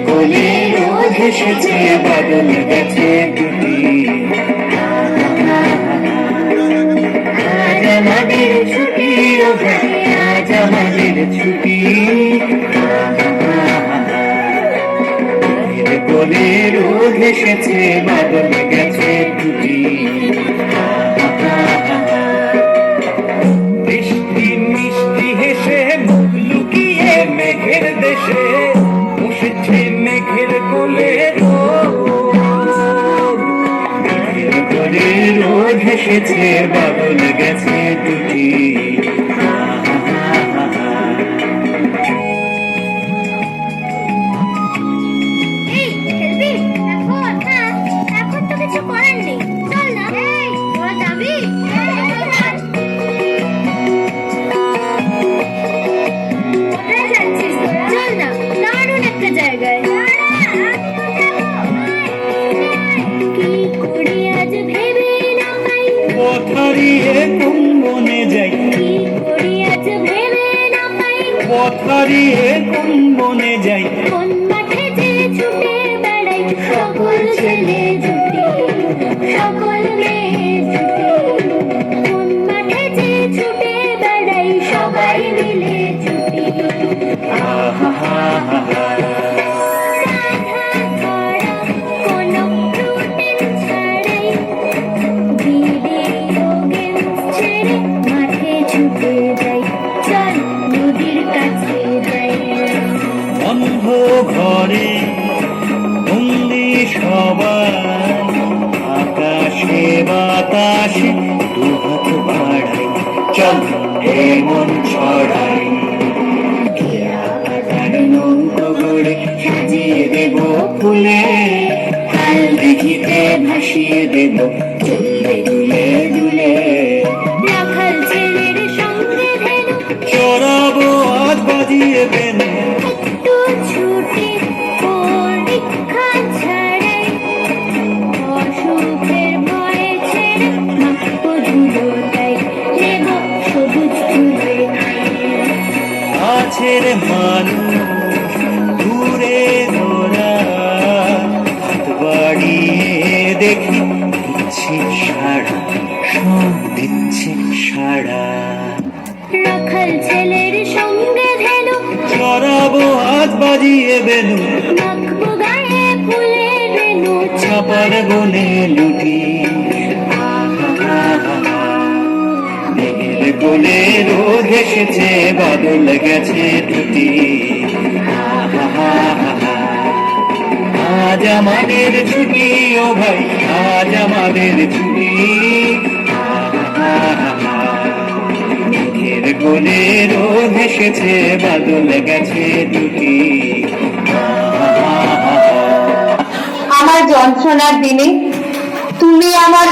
কোলে রোদ এসেছে, বাদল গেছে টুটি। আজ আমাদের ছুটি, ও ভাই আজ আমাদের ছুটি। কোলে রোদ এসেছে, বাদল গেছে টুটি। বৃষ্টি মিষ্টি হেসে মুখ লুকিয়ে মেঘের দেশে বসেছে মেঘের কোলে মেঘের কোলে রোদ এসেছে, বাদল গেছে টুটি। পথারিয়ে কোন বনে যাই, পথারিয়ে কোন বনে যাই, কোন মাঠে যে ছুটে বেড়াই, সকল ছেলে জুটি সকল মেয়ে জুটি। কোন মাঠে যে ছুটে বেড়াই, সবাই মিলে জুটি। বন্ধ ঘরে বন্দি সবাই, আকাশে বাতাসে দুহাত বাড়াই, চল হে মন ছড়াই। নৌকো গড়ে সাজিয়ে দেব ফুলে, কাল দেখিতে ভাসিয়ে দেব চলবে দুলে দুলে। রাখাল ছেলের সঙ্গে ধেনু, চড়াবো আজ বাজিয়ে বেনু, একটু ছুটি পরীক্ষা ছাড়াই, অসুখের ভয়ে ছেড়ে মাখবো ধুলোটাই, নেব সবুজ ধুলো। কাছের মানুষ দূরে ধরা, হাত বাড়িয়ে দেখি দিচ্ছে সাড়া, সব দিচ্ছে সাড়া। রাখাল ছেলের সঙ্গে ধেনু, চড়াবো আজ বাজিয়ে বেনু, মাখবো গায়ে ফুলের রেণু। চাপার বনে লুটি। মেঘের কোলে রোদ এসেছে, বাদল গেছে টুটি। আজ আমাদের ছুটি, ও ভাই আজ আমাদের ছুটি। মেঘের কোলে রোদ এসেছে, বাদল গেছে টুটি। আমার যন্ত্রণার দিনে তুমি আমার